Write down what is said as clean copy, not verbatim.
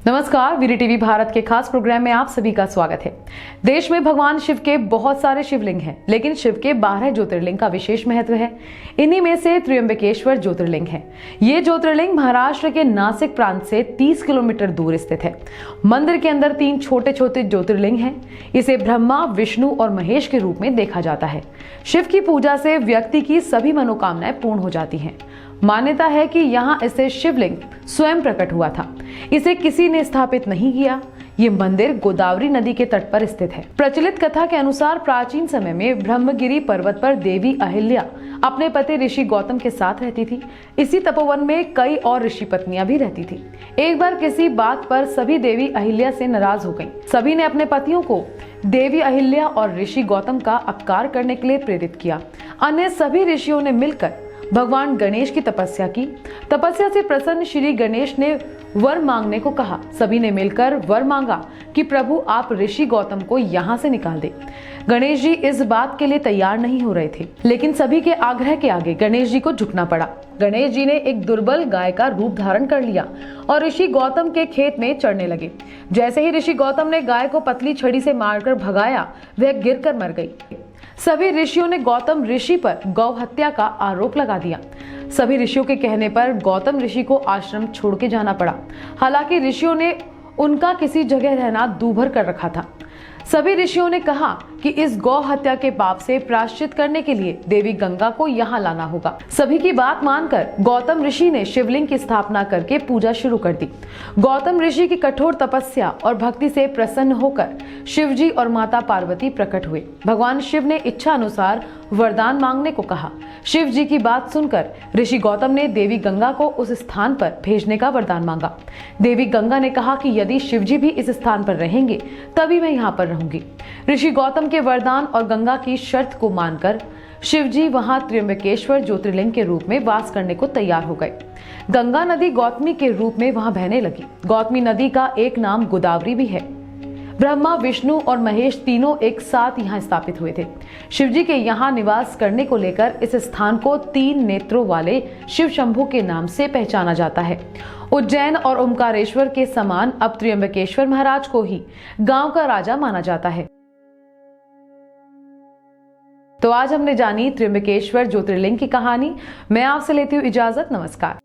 नमस्कार, वीरी टीवी भारत के खास प्रोग्राम में आप सभी का स्वागत है। देश में भगवान शिव के बहुत सारे शिवलिंग हैं, लेकिन शिव के 12 ज्योतिर्लिंग का विशेष महत्व है। इन्हीं में से त्र्यंबकेश्वर ज्योतिर्लिंग है। ये ज्योतिर्लिंग महाराष्ट्र के नासिक प्रांत से 30 किलोमीटर दूर स्थित है। मंदिर के अंदर 3 छोटे छोटे ज्योतिर्लिंग हैं। इसे ब्रह्मा, विष्णु और महेश के रूप में देखा जाता है। शिव की पूजा से व्यक्ति की सभी मनोकामनाएं पूर्ण हो जाती हैं। मान्यता है कि यहाँ स्थित शिवलिंग स्वयं प्रकट हुआ था। इसे किसी ने स्थापित नहीं किया। ये मंदिर गोदावरी नदी के तट पर स्थित है। प्रचलित कथा के अनुसार प्राचीन समय में ब्रह्मगिरी पर्वत पर देवी अहिल्या अपने पति ऋषि गौतम के साथ रहती थी। इसी तपोवन में कई और ऋषि पत्नियां भी रहती थी। एक बार किसी बात पर सभी देवी अहिल्या से नाराज हो गईं। सभी ने अपने पतियों को देवी अहिल्या और ऋषि गौतम का अपकार करने के लिए प्रेरित किया। अन्य सभी ऋषियों ने मिलकर भगवान गणेश की तपस्या की। तपस्या से प्रसन्न श्री गणेश ने वर मांगने को कहा। सभी ने मिलकर वर मांगा कि प्रभु आप ऋषि गौतम को यहाँ से निकाल दे। गणेश जी इस बात के लिए तैयार नहीं हो रहे थे, लेकिन सभी के आग्रह के आगे गणेश जी को झुकना पड़ा। गणेश जी ने एक दुर्बल गाय का रूप धारण कर लिया और ऋषि गौतम के खेत में चढ़ने लगे। जैसे ही ऋषि गौतम ने गाय को पतली छड़ी से मारकर भगाया, वह गिरकर मर गई। सभी ऋषियों ने गौतम ऋषि पर गौ हत्या का आरोप लगा दिया। सभी ऋषियों के कहने पर गौतम ऋषि को आश्रम छोड़ के जाना पड़ा। हालांकि ऋषियों ने उनका किसी जगह रहना दूभर कर रखा था। सभी ऋषियों ने कहा कि इस गौ हत्या के पाप से प्रायश्चित करने के लिए देवी गंगा को यहाँ लाना होगा। सभी की बात मानकर गौतम ऋषि ने शिवलिंग की स्थापना करके पूजा शुरू कर दी। गौतम ऋषि की कठोर तपस्या और भक्ति से प्रसन्न होकर शिवजी और माता पार्वती प्रकट हुए। भगवान शिव ने इच्छा अनुसार वरदान मांगने को कहा। शिव जी की बात सुनकर ऋषि गौतम ने देवी गंगा को उस स्थान पर भेजने का वरदान मांगा। देवी गंगा ने कहा कि यदि शिव जी भी इस स्थान पर रहेंगे तभी मैं यहाँ पर रहूंगी। ऋषि गौतम के वरदान और गंगा की शर्त को मानकर शिवजी वहां त्र्यंबकेश्वर ज्योतिर्लिंग के रूप में वास करने को तैयार हो गए। गंगा नदी गौतमी के रूप में वहां बहने लगी। गौतमी नदी का एक नाम गोदावरी भी है। ब्रह्मा, विष्णु और महेश तीनों एक साथ यहाँ स्थापित हुए थे। शिवजी के यहाँ निवास करने को लेकर इस स्थान को 3 नेत्रों वाले शिव शंभू के नाम से पहचाना जाता है। उज्जैन और ओमकारेश्वर के समान अब त्र्यंबकेश्वर महाराज को ही गांव का राजा माना जाता है। तो आज हमने जानी त्र्यंबकेश्वर ज्योतिर्लिंग की कहानी। मैं आपसे लेती हूँ इजाजत। नमस्कार।